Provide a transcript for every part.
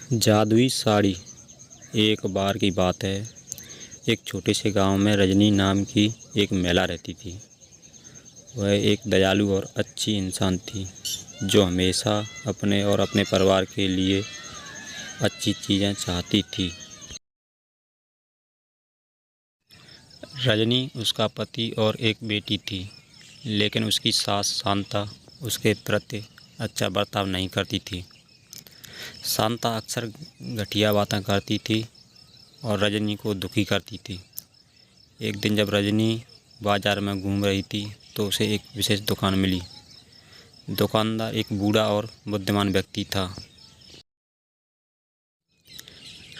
जादुई साड़ी। एक बार की बात है, एक छोटे से गांव में रजनी नाम की एक महिला रहती थी। वह एक दयालु और अच्छी इंसान थी, जो हमेशा अपने और अपने परिवार के लिए अच्छी चीज़ें चाहती थी। रजनी, उसका पति और एक बेटी थी, लेकिन उसकी सास शांता उसके प्रति अच्छा बर्ताव नहीं करती थी। शांता अक्सर घटिया बातें करती थी और रजनी को दुखी करती थी। एक दिन जब रजनी बाजार में घूम रही थी तो उसे एक विशेष दुकान मिली। दुकानदार एक बूढ़ा और बुद्धिमान व्यक्ति था।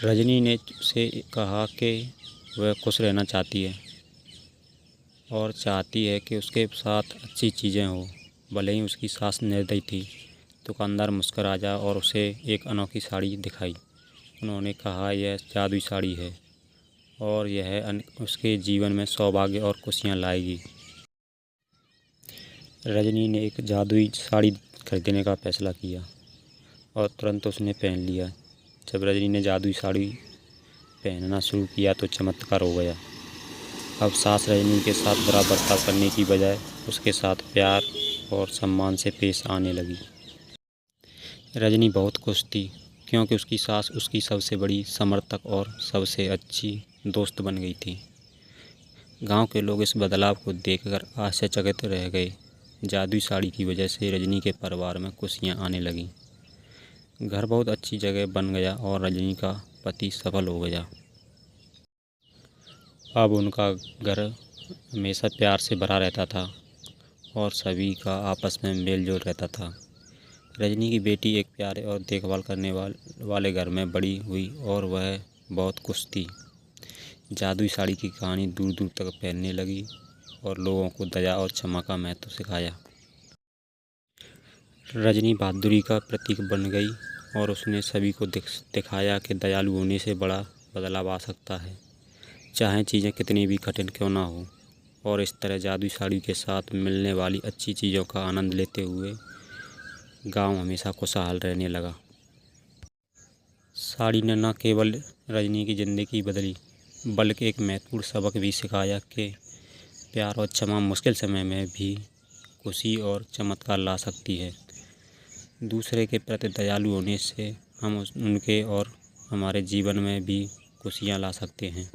रजनी ने उसे कहा कि वह खुश रहना चाहती है और चाहती है कि उसके साथ अच्छी चीज़ें हो, भले ही उसकी सास निर्दयी थी। दुकानदार मुस्कुराया और उसे एक अनोखी साड़ी दिखाई। उन्होंने कहा, यह जादुई साड़ी है और यह उसके जीवन में सौभाग्य और खुशियाँ लाएगी। रजनी ने एक जादुई साड़ी खरीदने का फैसला किया और तुरंत उसने पहन लिया। जब रजनी ने जादुई साड़ी पहनना शुरू किया तो चमत्कार हो गया। अब सास रजनी के साथ बुरा बर्ताव करने की बजाय उसके साथ प्यार और सम्मान से पेश आने लगी। रजनी बहुत खुश थी, क्योंकि उसकी सास उसकी सबसे बड़ी समर्थक और सबसे अच्छी दोस्त बन गई थी। गांव के लोग इस बदलाव को देखकर आश्चर्यचकित रह गए। जादुई साड़ी की वजह से रजनी के परिवार में खुशियां आने लगीं। घर बहुत अच्छी जगह बन गया और रजनी का पति सफल हो गया। अब उनका घर हमेशा प्यार से भरा रहता था और सभी का आपस में मेल जोल रहता था। रजनी की बेटी एक प्यारे और देखभाल करने वाले घर में बड़ी हुई और वह बहुत खुश थी। जादुई साड़ी की कहानी दूर दूर तक फैलने लगी और लोगों को दया और क्षमा का महत्व सिखाया। रजनी बहादुरी का प्रतीक बन गई और उसने सभी को दिखाया कि दयालु होने से बड़ा बदलाव आ सकता है, चाहे चीज़ें कितनी भी कठिन क्यों ना हो। और इस तरह जादुई साड़ी के साथ मिलने वाली अच्छी चीज़ों का आनंद लेते हुए गांव हमेशा खुशहाल रहने लगा। साड़ी ने न केवल रजनी की ज़िंदगी बदली, बल्कि एक महत्वपूर्ण सबक भी सिखाया कि प्यार और क्षमा मुश्किल समय में भी खुशी और चमत्कार ला सकती है। दूसरे के प्रति दयालु होने से हम उनके और हमारे जीवन में भी खुशियाँ ला सकते हैं।